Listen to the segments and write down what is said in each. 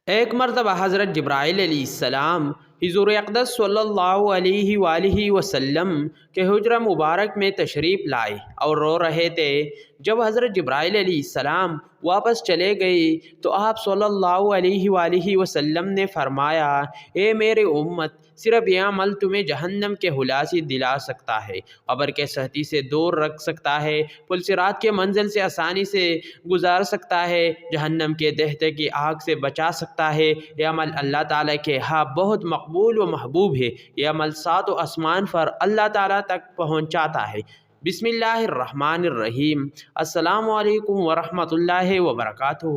ایک مرتبہ حضرت جبرائیل علیہ السلام حضور اقدس صلی اللہ علیہ وآلہ وسلم کے حجرہ مبارک میں تشریف لائے اور رو رہے تھے۔ جب حضرت جبرائیل علیہ السلام واپس چلے گئے تو آپ صلی اللہ علیہ وآلہ وسلم نے فرمایا، اے میرے امت، صرف یہ عمل تمہیں جہنم کے ہلا سے دلا سکتا ہے، قبر کے سختی سے دور رکھ سکتا ہے، پل صراط کے منزل سے آسانی سے گزار سکتا ہے، جہنم کے دہتے کی آگ سے بچا سکتا ہے۔ یہ عمل اللہ تعالیٰ کے ہاں بہت مقبول و محبوب ہے۔ یہ عمل سات و آسمان پر اللہ تعالیٰ تک پہنچاتا ہے۔ بسم اللہ الرحمن الرحیم۔ السلام علیکم ورحمۃ اللہ وبرکاتہ۔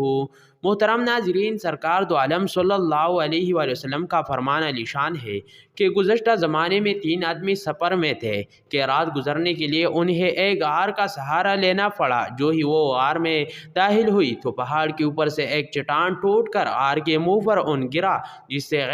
محترم ناظرین، سرکار دو عالم صلی اللہ علیہ وآلہ وسلم کا فرمان علی شان ہے کہ گزشتہ زمانے میں 3 آدمی سفر میں تھے کہ رات گزرنے کے لیے انہیں ایک غار کا سہارا لینا پڑا۔ جو ہی وہ غار میں داخل ہوئی تو پہاڑ کے اوپر سے ایک چٹان ٹوٹ کر غار کے منہ پر گرا، جس سے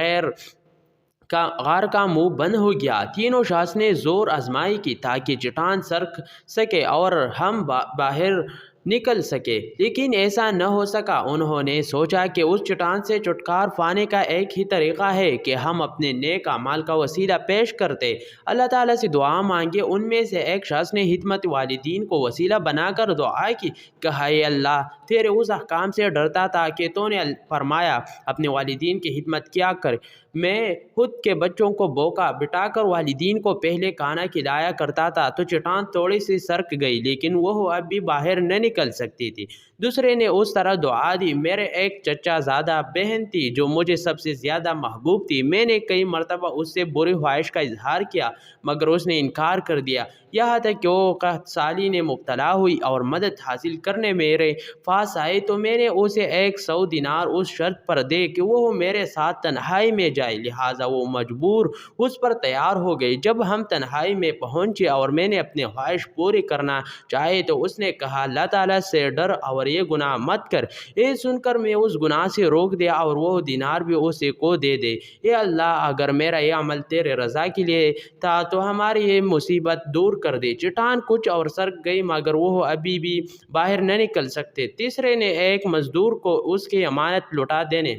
غار کا منہ بند ہو گیا۔ تینوں شخص نے زور آزمائی کی تاکہ چٹان سرک سکے اور ہم باہر نکل سکے، لیکن ایسا نہ ہو سکا۔ انہوں نے سوچا کہ اس چٹان سے چھٹکارا پانے کا ایک ہی طریقہ ہے کہ ہم اپنے نیک اعمال کا وسیلہ پیش کرتے اللہ تعالیٰ سے دعا مانگے۔ ان میں سے ایک شخص نے خدمت والدین کو وسیلہ بنا کر دعا کی، کہا، اے اللہ، تیرے اس احکام سے ڈرتا تھا کہ تو نے فرمایا اپنے والدین کی خدمت کیا کر۔ میں خود کے بچوں کو بوکا بٹھا کر والدین کو پہلے کھانا کھلایا کرتا تھا تو چٹان تھوڑی سی سرک گئی، لیکن وہ اب بھی باہر نہ نکل سکتی تھی۔ دوسرے نے اس طرح دعا دی، میرے ایک چچا زادہ بہن تھی جو مجھے سب سے زیادہ محبوب تھی۔ میں نے کئی مرتبہ اس سے بری خواہش کا اظہار کیا مگر اس نے انکار کر دیا، یہاں تک کہ وہ قحط سالی نے مبتلا ہوئی اور مدد حاصل کرنے میرے پاس آئے تو میں نے اسے 100 دینار اس شرط پر دے کہ وہ میرے ساتھ تنہائی میں جائے، لہٰذا وہ مجبور اس پر تیار ہو گئی۔ جب ہم تنہائی میں پہنچے اور میں نے اپنی خواہش پوری کرنا چاہے تو اس نے کہا، اللہ تعالیٰ سے ڈر اور یہ گناہ مت کر۔ یہ سن کر میں اس گناہ سے روک دیا اور وہ دینار بھی اسے کو دے دے۔ اے اللہ، اگر میرا یہ عمل تیرے رضا کے لیے تھا تو ہماری یہ مصیبت دور کر دے۔ چٹان کچھ اور سرک گئی مگر وہ ابھی بھی باہر نہ نکل سکتے۔ تیسرے نے ایک مزدور کو اس کی امانت لوٹا دینے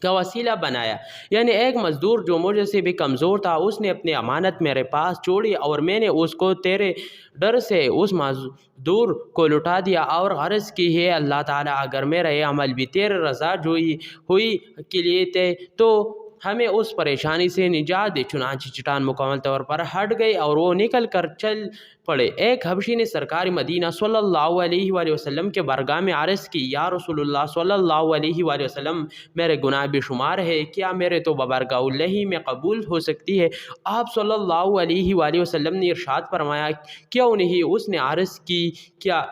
کا وسیلہ بنایا، یعنی ایک مزدور جو مجھ سے بھی کمزور تھا، اس نے اپنی امانت میرے پاس چھوڑی اور میں نے اس کو تیرے ڈر سے اس مزدور کو لٹا دیا اور عرض کی، ہے اللہ تعالیٰ، اگر میرا یہ عمل بھی تیرے رضا جوئی ہوئی کے لیے تھے تو ہمیں اس پریشانی سے نجات دے۔ چنانچہ چٹان مکمل طور پر ہٹ گئی اور وہ نکل کر چل پڑے۔ ایک حبشی نے سرکار مدینہ صلی اللہ علیہ وآلہ وسلم کے بارگاہ میں عرض کی، یا رسول اللہ صلی اللہ علیہ وآلہ وسلم، میرے گناہ بے شمار ہے، کیا میرے تو بارگاہ اللہ میں قبول ہو سکتی ہے؟ آپ صلی اللہ علیہ وآلہ وسلم نے ارشاد فرمایا، کیوں نہیں؟ اس نے عرض کی، کیا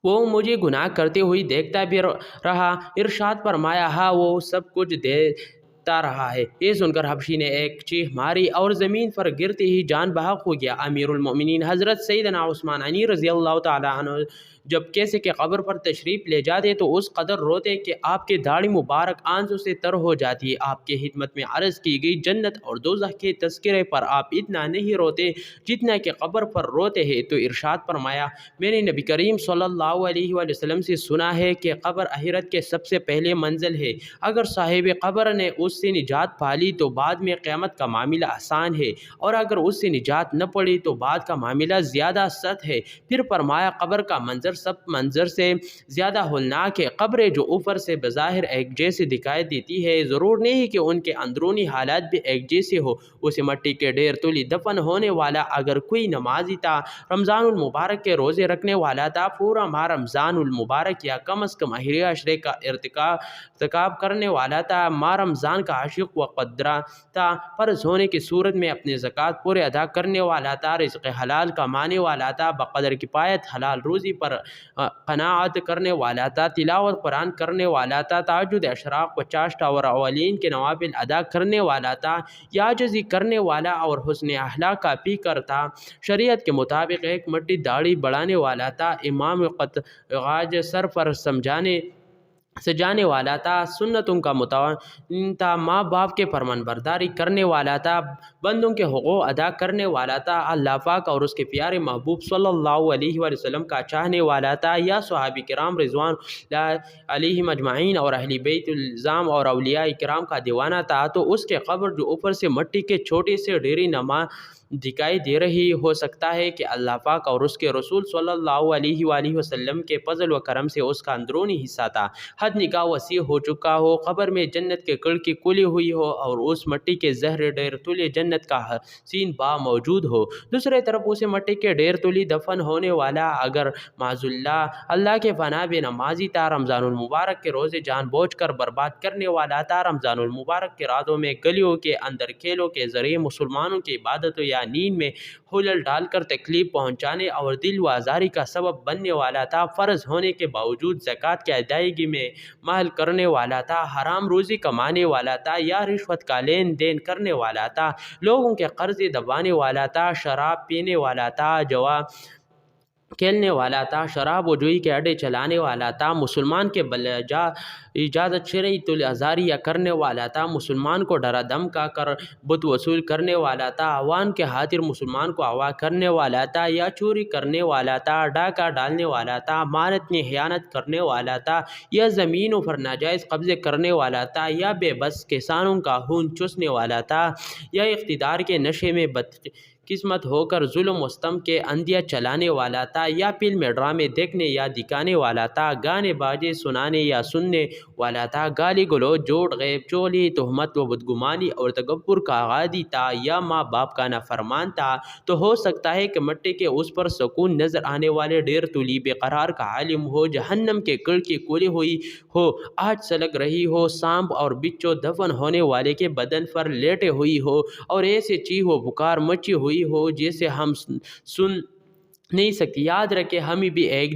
وہ مجھے گناہ کرتے ہوئے دیکھتا بھی رہا؟ ارشاد فرمایا، ہاں، وہ سب کچھ دیکھتا رہا ہے۔ یہ سن کر حبشی نے ایک چیخ ماری اور زمین پر گرتے ہی جان بحق ہو گیا۔ امیر المؤمنین حضرت سیدنا عثمان غنی رضی اللہ تعالیٰ عنہ جب کیسے کہ قبر پر تشریف لے جاتے تو اس قدر روتے کہ آپ کی داڑھی مبارک آنسوں سے تر ہو جاتی۔ آپ کی خدمت میں عرض کی گئی جنت اور دوزخ کے تذکرے پر آپ اتنا نہیں روتے جتنا کہ قبر پر روتے ہیں، تو ارشاد فرمایا، میں نے نبی کریم صلی اللہ علیہ وآلہ وسلم سے سنا ہے کہ قبر آخرت کے سب سے پہلے منزل ہے۔ اگر صاحب قبر نے اس سے نجات پا لی تو بعد میں قیامت کا معاملہ آسان ہے، اور اگر اس سے نجات نہ پڑی تو بعد کا معاملہ زیادہ سخت ہے۔ پھر فرمایا، قبر کا منظر سب منظر سے زیادہ ہولناک ہے۔ قبریں جو اوپر سے بظاہر ایک جیسے دکھائی دیتی ہے، ضرور نہیں کہ ان کے اندرونی حالات بھی ایک جیسے ہو۔ اسے مٹی کے ڈھیر تولی دفن ہونے والا اگر کوئی نمازی تھا، رمضان المبارک کے روزے رکھنے والا تھا، پورا ماہ رمضان المبارک یا کم از کم آخری عشرے کا ارتکاب کرنے والا تھا، ماہ رمضان کا عاشق و قدرہ تھا، فرض ہونے کی صورت میں اپنے زکوٰۃ پورے ادا کرنے والا تھا، رزق حلال کمانے والا تھا، بقدر کفایت حلال روزی پر قناعت کرنے والا تھا، تلاوت قرآن کرنے والا تھا، تہجد اشراق 50 اور اولین کے نوافل ادا کرنے والا تھا، عاجزی کرنے والا اور حسن اخلاق کا پیکر تھا، شریعت کے مطابق ایک مٹی داڑھی بڑھانے والا تھا، امام قطغاج سر پر سمجھانے سجانے والا تھا، سنتوں کا متعین تھا، ماں باپ کے فرمان برداری کرنے والا تھا، بندوں کے حقوق ادا کرنے والا تھا، اللہ پاک اور اس کے پیارے محبوب صلی اللہ علیہ وآلہ وسلم کا چاہنے والا تھا، یا صحابہ کرام رضوان اللہ علیہم اجمعین اور اہل بیت الزام اور اولیاء کرام کا دیوانہ تھا، تو اس کے قبر جو اوپر سے مٹی کے چھوٹے سے ڈھیری نما دکھائی دے رہی ہو سکتا ہے کہ اللہ پاک اور اس کے رسول صلی اللہ علیہ وآلہ وسلم کے فضل و کرم سے اس کا اندرونی حصہ تھا، حد نکاح وسیع ہو چکا ہو، قبر میں جنت کے کھڑکی کھلی ہوئی ہو اور اس مٹی کے زہر ڈھیر تلے جنت کا حسین باغ موجود ہو، دوسرے طرف اسے مٹی کے ڈھیر تلی دفن ہونے والا اگر معاذ اللہ کے فنا بے نمازی تھا، رمضان المبارک کے روزے جان بوجھ کر برباد کرنے والا تھا، رمضان المبارک کے راتوں میں گلیوں کے اندر کھیلوں کے ذریعے مسلمانوں کی عبادتوں یا نیند میں ہلل ڈال کر تکلیف پہنچانے اور دل و آزاری کا سبب بننے والا تھا، فرض ہونے کے باوجود زکوٰۃ کی ادائیگی میں مہل کرنے والا تھا، حرام روزی کمانے والا تھا یا رشوت کا لین دین کرنے والا تھا، لوگوں کے قرضے دبانے والا تھا، شراب پینے والا تھا، جوا کھیلنے والا تھا، شراب و جوئی کے اڈے چلانے والا تھا، مسلمان کے بلجا اجازت شرعی طول ازاریہ کرنے والا تھا، مسلمان کو ڈرا دھمکا کر بت وصول کرنے والا تھا، عوام کے خاطر مسلمان کو اغوا کرنے والا تھا یا چوری کرنے والا تھا، ڈاکہ ڈالنے والا تھا، امانت میں خیانت کرنے والا تھا یا زمینوں پر ناجائز قبضے کرنے والا تھا یا بے بس کسانوں کا خون چوسنے والا تھا یا اقتدار کے نشے میں قسمت ہو کر ظلم و ستم کے اندھیا چلانے والا تھا یا فلم ڈرامے دیکھنے یا دکھانے والا تھا، گانے باجے سنانے یا سننے والا تھا، گالی گلوچ جھوٹ غیب چولی تہمت و بدگمانی اور تکبر کا عادی تھا یا ماں باپ کا نافرمان تھا، تو ہو سکتا ہے کہ مٹی کے اس پر سکون نظر آنے والے ڈھیر تلی بے قرار کا عالم ہو، جہنم کے کھڑکی کھلی ہوئی ہو، آج سلگ رہی ہو، سانپ اور بچھو دفن ہونے والے کے بدن پر لیٹے ہوئی ہو اور ایسے چیخ و پکار مچی ہوئی ہو جیسے ہم سن نہیں سکتی، یاد رکھے ہمیں بھی ایک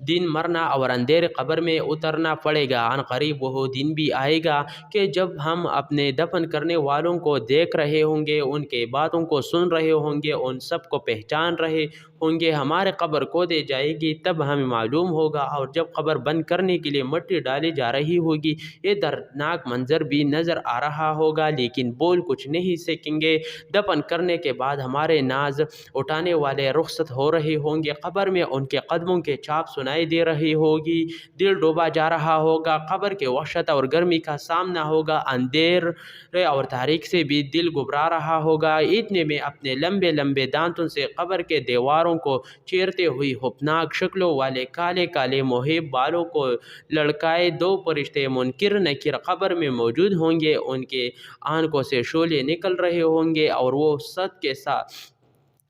دن مرنا اور اندھیرے قبر میں اترنا پڑے گا، عن قریب وہ دن بھی آئے گا کہ جب ہم اپنے دفن کرنے والوں کو دیکھ رہے ہوں گے، ان کے باتوں کو سن رہے ہوں گے، ان سب کو پہچان رہے ہوں گے، ہمارے قبر کو دے جائے گی، تب ہمیں معلوم ہوگا، اور جب قبر بند کرنے کے لیے مٹی ڈالی جا رہی ہوگی، یہ دردناک منظر بھی نظر آ رہا ہوگا، لیکن بول کچھ نہیں سکیں گے، دفن کرنے کے بعد ہمارے ناز اٹھانے والے رخصت ہو رہے ہوں گے، قبر میں ان کے قدموں کے چھاپ سنائی دے رہی ہوگی، دل ڈوبا جا رہا ہوگا، قبر کے وحشت اور گرمی کا سامنا ہوگا، اندھیرے اور تاریکی سے بھی دل گھبرا رہا ہوگا، اتنے میں اپنے لمبے لمبے دانتوں سے قبر کے دیواروں کو چیرتے ہوئی خوفناک شکلوں والے کالے کالے محیب بالوں کو لڑکائے دو فرشتے منکر نکیر قبر میں موجود ہوں گے، ان کے آنکھوں سے شعلے نکل رہے ہوں گے اور وہ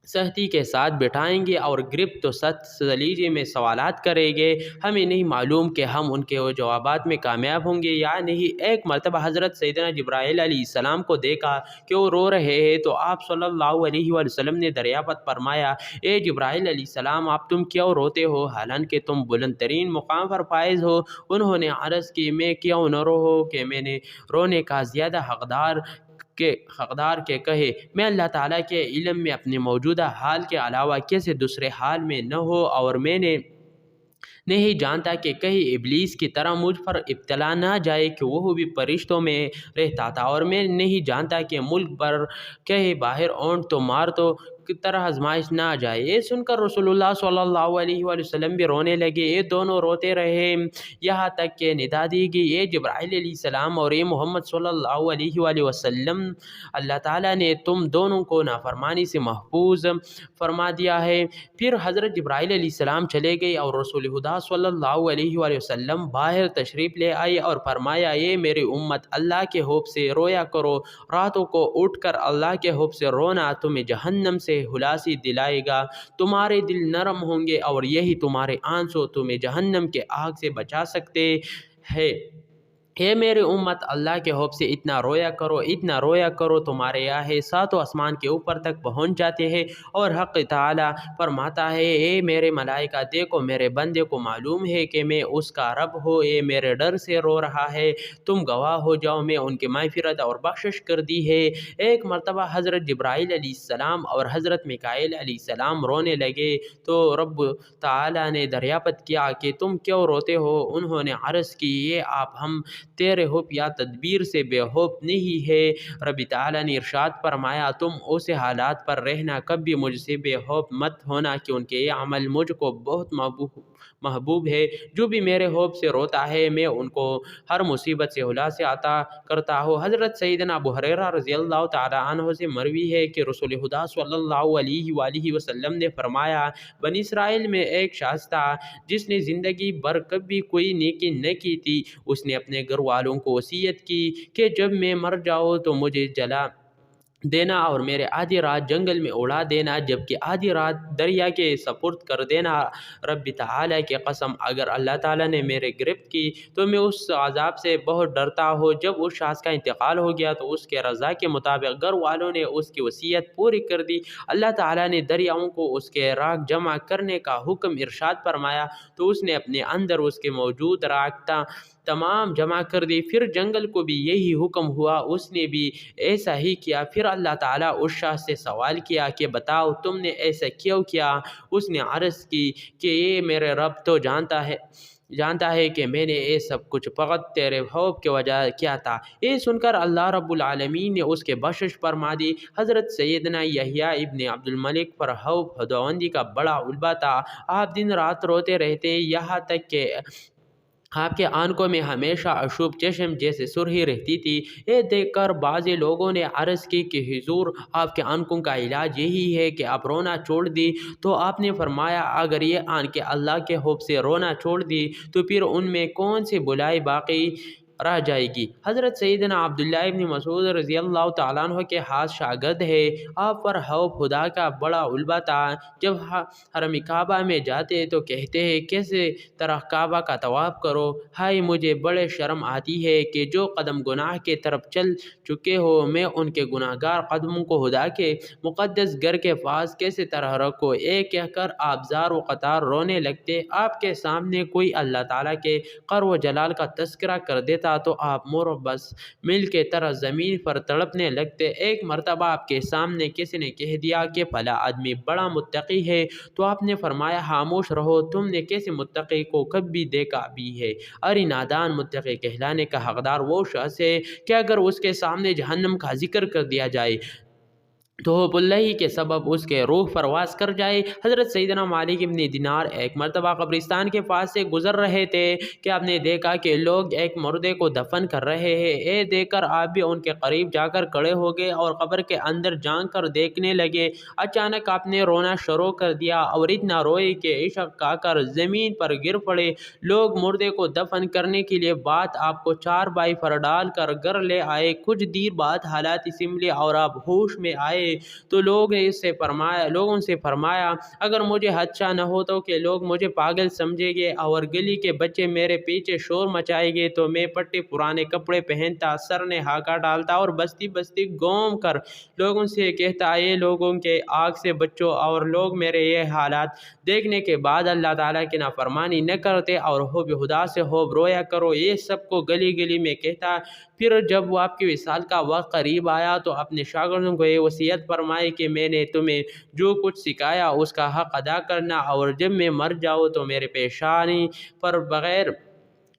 سختی کے ساتھ بٹھائیں گے اور گرفت و سلیجے میں سوالات کریں گے، ہمیں نہیں معلوم کہ ہم ان کے جوابات میں کامیاب ہوں گے یا نہیں۔ ایک مرتبہ حضرت سیدنا جبرائیل علیہ السلام کو دیکھا کہ وہ رو رہے ہیں، تو آپ صلی اللہ علیہ وآلہ وسلم نے دریافت فرمایا، اے جبرائیل علیہ السلام، آپ تم کیوں روتے ہو حالانکہ تم بلند ترین مقام پر فائز ہو؟ انہوں نے عرض کی، میں کیوں نہ رو کہ میں نے رونے کا زیادہ حقدار کے کہے، میں اللہ تعالیٰ کے علم میں اپنے موجودہ حال کے علاوہ کسی دوسرے حال میں نہ ہو، اور میں نہیں جانتا کہ کہیں ابلیس کی طرح مجھ پر ابتلا نہ جائے کہ وہ بھی فرشتوں میں رہتا تھا، اور میں نہیں جانتا کہ ملک پر کہیں باہر اونٹ تو مار تو کی طرح آزمائش نہ جائے۔ یہ سن کر رسول اللہ صلی اللہ علیہ وآلہ وسلم بھی رونے لگے، یہ دونوں روتے رہے یہاں تک کہ ندا دی گئی، اے جبرائیل علیہ السلام اور اے محمد صلی اللہ علیہ وآلہ وسلم، اللہ تعالیٰ نے تم دونوں کو نافرمانی سے محفوظ فرما دیا ہے۔ پھر حضرت جبرائیل علیہ السلام چلے گئے اور رسول خدا صلی اللہ علیہ وآلہ وسلم باہر تشریف لے آئے اور فرمایا، یہ میری امت، اللہ کے حب سے رویا کرو، راتوں کو اٹھ کر اللہ کے حب سے رونا تمہیں جہنم سے خلاصی دلائے گا، تمہارے دل نرم ہوں گے اور یہی تمہارے آنسو تمہیں جہنم کے آگ سے بچا سکتے ہیں۔ ہے میری امت، اللہ کے حب سے اتنا رویا کرو تمہارے یہاں ہے ساتوں آسمان کے اوپر تک پہنچ جاتے ہیں۔ اور حق تعالی فرماتا ہے اے میرے ملائکہ دیکھو میرے بندے کو معلوم ہے کہ میں اس کا رب ہوں، اے میرے ڈر سے رو رہا ہے، تم گواہ ہو جاؤ میں ان کی مغفرت اور بخشش کر دی ہے۔ ایک مرتبہ حضرت جبرائیل علیہ السلام اور حضرت میکائیل علیہ السلام رونے لگے تو رب تعالی نے دریافت کیا کہ تم کیوں روتے ہو؟ انہوں نے عرض کی یہ آپ ہم تیرے حب یا تدبیر سے بے حب نہیں ہے۔ رب تعالی نے ارشاد فرمایا تم اسے حالات پر رہنا، کبھی مجھ سے بے حب مت ہونا کیونکہ یہ عمل مجھ کو بہت محبوب ہے۔ جو بھی میرے حب سے روتا ہے میں ان کو ہر مصیبت سے خلاص عطا کرتا ہوں۔ حضرت سیدنا ابو ہریرہ رضی اللہ تعالی عنہ سے مروی ہے کہ رسول خدا صلی اللہ علیہ وآلہ وسلم نے فرمایا بنی اسرائیل میں ایک شخص تھا جس نے زندگی بھر کبھی کوئی نیکی نہ کی تھی۔ اس نے اپنے گھر والوں کو وصیت کی کہ جب میں مر جاؤں تو مجھے جلا دینا اور میرے آدھی رات جنگل میں اڑا دینا جبکہ آدھی رات دریا کے سپرد کر دینا۔ رب تعالی کی قسم اگر اللہ تعالی نے میرے گرفت کی تو میں اس عذاب سے بہت ڈرتا ہوں۔ جب اس شخص کا انتقال ہو گیا تو اس کے رضا کے مطابق گھر والوں نے اس کی وصیت پوری کر دی۔ اللہ تعالی نے دریاؤں کو اس کے راکھ جمع کرنے کا حکم ارشاد فرمایا تو اس نے اپنے اندر اس کے موجود راکھ تمام جمع کر دی۔ پھر جنگل کو بھی یہی حکم ہوا، اس نے بھی ایسا ہی کیا۔ پھر اللہ تعالیٰ اس شخص سے سوال کیا کہ بتاؤ تم نے ایسا کیوں کیا؟ اس نے عرض کی کہ یہ میرے رب تو جانتا ہے کہ میں نے یہ سب کچھ فقط تیرے حب کی وجہ کیا تھا۔ یہ سن کر اللہ رب العالمین نے اس کے بخشش فرما دی۔ حضرت سیدنا یحییٰ ابن عبد الملک پر حب خداوندی کا بڑا غلبہ تھا۔ آپ دن رات روتے رہتے یہاں تک کہ آپ کے آنکھوں میں ہمیشہ اشوب چشم جیسے سرخی رہتی تھی۔ یہ دیکھ کر بعض لوگوں نے عرض کی کہ حضور آپ کے آنکھوں کا علاج یہی ہے کہ آپ رونا چھوڑ دی، تو آپ نے فرمایا اگر یہ آنکھیں اللہ کے حب سے رونا چھوڑ دی تو پھر ان میں کون سی بلائی باقی رہ جائے گی۔ حضرت سیدنا عبداللہ ابن مسعود رضی اللہ تعالیٰ عنہ کے ہاتھ شاگرد ہے، آپ پر حب خدا کا بڑا غلبہ تھا۔ جب حرم کعبہ میں جاتے تو کہتے ہیں کیسے طرح کعبہ کا طواف کرو، ہائے مجھے بڑے شرم آتی ہے کہ جو قدم گناہ کے طرف چل چکے ہو میں ان کے گناہ گار قدموں کو خدا کے مقدس گھر کے پاس کیسے طرح رکھو۔ ایک کہہ کر آپ زار و قطار رونے لگتے۔ آپ کے سامنے کوئی اللہ تعالیٰ کے قہر و جلال کا تذکرہ کر دیتا تو آپ مور بس مل کے طرح زمین پر تڑپنے لگتے۔ ایک مرتبہ آپ کے سامنے کسی نے کہہ دیا کہ فلاں آدمی بڑا متقی ہے تو آپ نے فرمایا خاموش رہو، تم نے کسی متقی کو کبھی دیکھا بھی ہے؟ ارے نادان، متقی کہلانے کا حقدار وہ شخص ہے کہ اگر اس کے سامنے جہنم کا ذکر کر دیا جائے تو حب اللہ کے سبب اس کے روح پرواز کر جائے۔ حضرت سیدنا مالک ابن دینار ایک مرتبہ قبرستان کے پاس سے گزر رہے تھے کہ آپ نے دیکھا کہ لوگ ایک مردے کو دفن کر رہے ہیں۔ یہ دیکھ کر آپ بھی ان کے قریب جا کر کھڑے ہو گئے اور قبر کے اندر جھانک کر دیکھنے لگے۔ اچانک آپ نے رونا شروع کر دیا اور اتنا روئے کہ عشق کھا کر زمین پر گر پڑے۔ لوگ مردے کو دفن کرنے کے لیے بعد آپ کو چارپائی پر ڈال کر گھر لے آئے۔ کچھ دیر بعد حالات سنبھلے اور آپ ہوش میں آئے تو لوگوں سے فرمایا اگر مجھے حادثہ نہ ہو تو کہ لوگ مجھے پاگل سمجھیں گے اور گلی کے بچے میرے پیچھے شور مچائیں گے تو میں پٹے پرانے کپڑے پہنتا، سر نے ہاکا ڈالتا اور بستی بستی گھوم کر لوگوں سے کہتا یہ لوگوں کے آگ سے بچو، اور لوگ میرے یہ حالات دیکھنے کے بعد اللہ تعالیٰ کی نافرمانی نہ کرتے اور حب خدا سے حب رویا کرو۔ یہ سب کو گلی گلی میں کہتا۔ پھر جب وہ آپ کی وصال کا وقت قریب آیا تو اپنے شاگردوں کو یہ وصیت فرمائی کہ میں نے تمہیں جو کچھ سکھایا اس کا حق ادا کرنا، اور جب میں مر جاؤں تو میرے پیشانی پر بغیر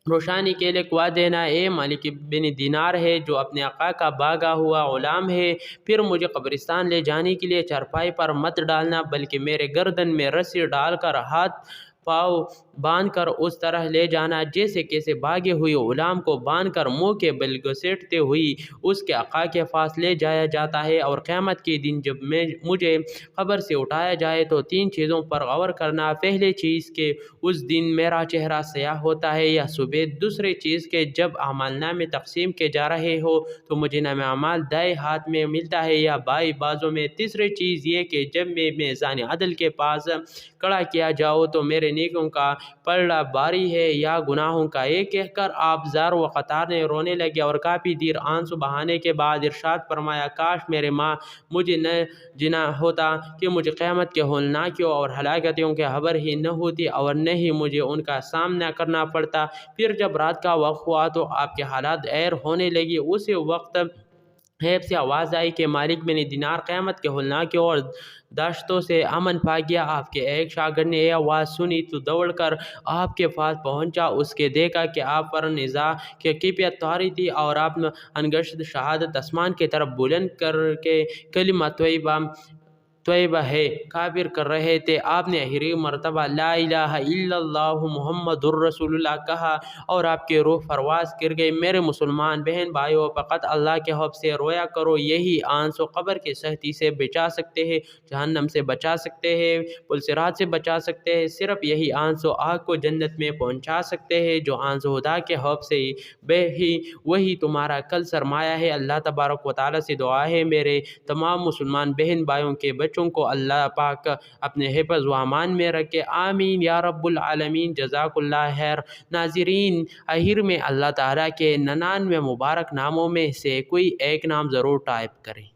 روشانی کے لکھوا دینا اے مالک بن دینار ہے جو اپنے آقا کا بھاگا ہوا غلام ہے۔ پھر مجھے قبرستان لے جانے کے لیے چارپائی پر مت ڈالنا بلکہ میرے گردن میں رسی ڈال کر ہاتھ پاؤں باندھ کر اس طرح لے جانا جیسے کیسے بھاگے ہوئے غلام کو باندھ کر منہ کے بل گھسیٹتے ہوئی اس کے آقا کے پاس لے جایا جاتا ہے۔ اور قیامت کے دن جب مجھے قبر سے اٹھایا جائے تو 3 چیزوں پر غور کرنا۔ پہلی چیز کہ اس دن میرا چہرہ سیاہ ہوتا ہے یا سفید۔ دوسری چیز کہ جب اعمال نامے تقسیم کے جا رہے ہو تو مجھے نام اعمال دائیں ہاتھ میں ملتا ہے یا بائیں بازو میں۔ تیسری چیز یہ کہ جب میں میزان عدل کے پاس کھڑا کیا جاؤ تو میرے نیکیوں کا پلڑا باری ہے یا گناہوں کا، یہ کہہ کر آپ زار و قطار نے رونے لگے اور کافی دیر آنسو بہانے کے بعد ارشاد فرمایا، کاش میرے ماں مجھے نہ جنا ہوتا کہ مجھے قیامت کے ہولناکیوں اور ہلاکتوں کے خبر ہی نہ ہوتی اور نہ ہی مجھے ان کا سامنا کرنا پڑتا۔ پھر جب رات کا وقت ہوا تو آپ کے حالات غیر ہونے لگی۔ اسی وقت غیب سے آواز آئی کہ مالک بن دینار قیامت کے ہولناکیوں اور داشتوں سے امن پا گیا۔ آپ کے ایک شاگرد نے یہ آواز سنی تو دوڑ کر آپ کے پاس پہنچا، اس کے دیکھا کہ آپ پر نزاع کی کیفیت طاری تھی اور آپ انگشت شہادت آسمان کی طرف بلند کر کے کلمہ طیبہ ہے کابر کر رہے تھے۔ آپ نے آخری مرتبہ لا الہ الا اللہ محمد الرسول اللہ کہا اور آپ کی روح پرواز کر گئی۔ میرے مسلمان بہن بھائیوں، فقط اللہ کے حب سے رویا کرو، یہی آنسو قبر کی سختی سے بچا سکتے ہیں، جہنم سے بچا سکتے ہیں، پل صراط سے بچا سکتے ہیں۔ صرف یہی آنسو آگ کو جنت میں پہنچا سکتے ہیں۔ جو آنسو خدا کے حب سے بہے وہی تمہارا کل سرمایہ ہے۔ اللہ تبارک و تعالیٰ سے دعا ہے میرے تمام مسلمان بہن بھائیوں کے بچوں کو اللہ پاک اپنے حفظ و امان میں رکھے، آمین یا رب العالمین۔ جزاک اللہ خیر۔ ناظرین، آخر میں اللہ تعالیٰ کے 99 مبارک ناموں میں سے کوئی ایک نام ضرور ٹائپ کریں۔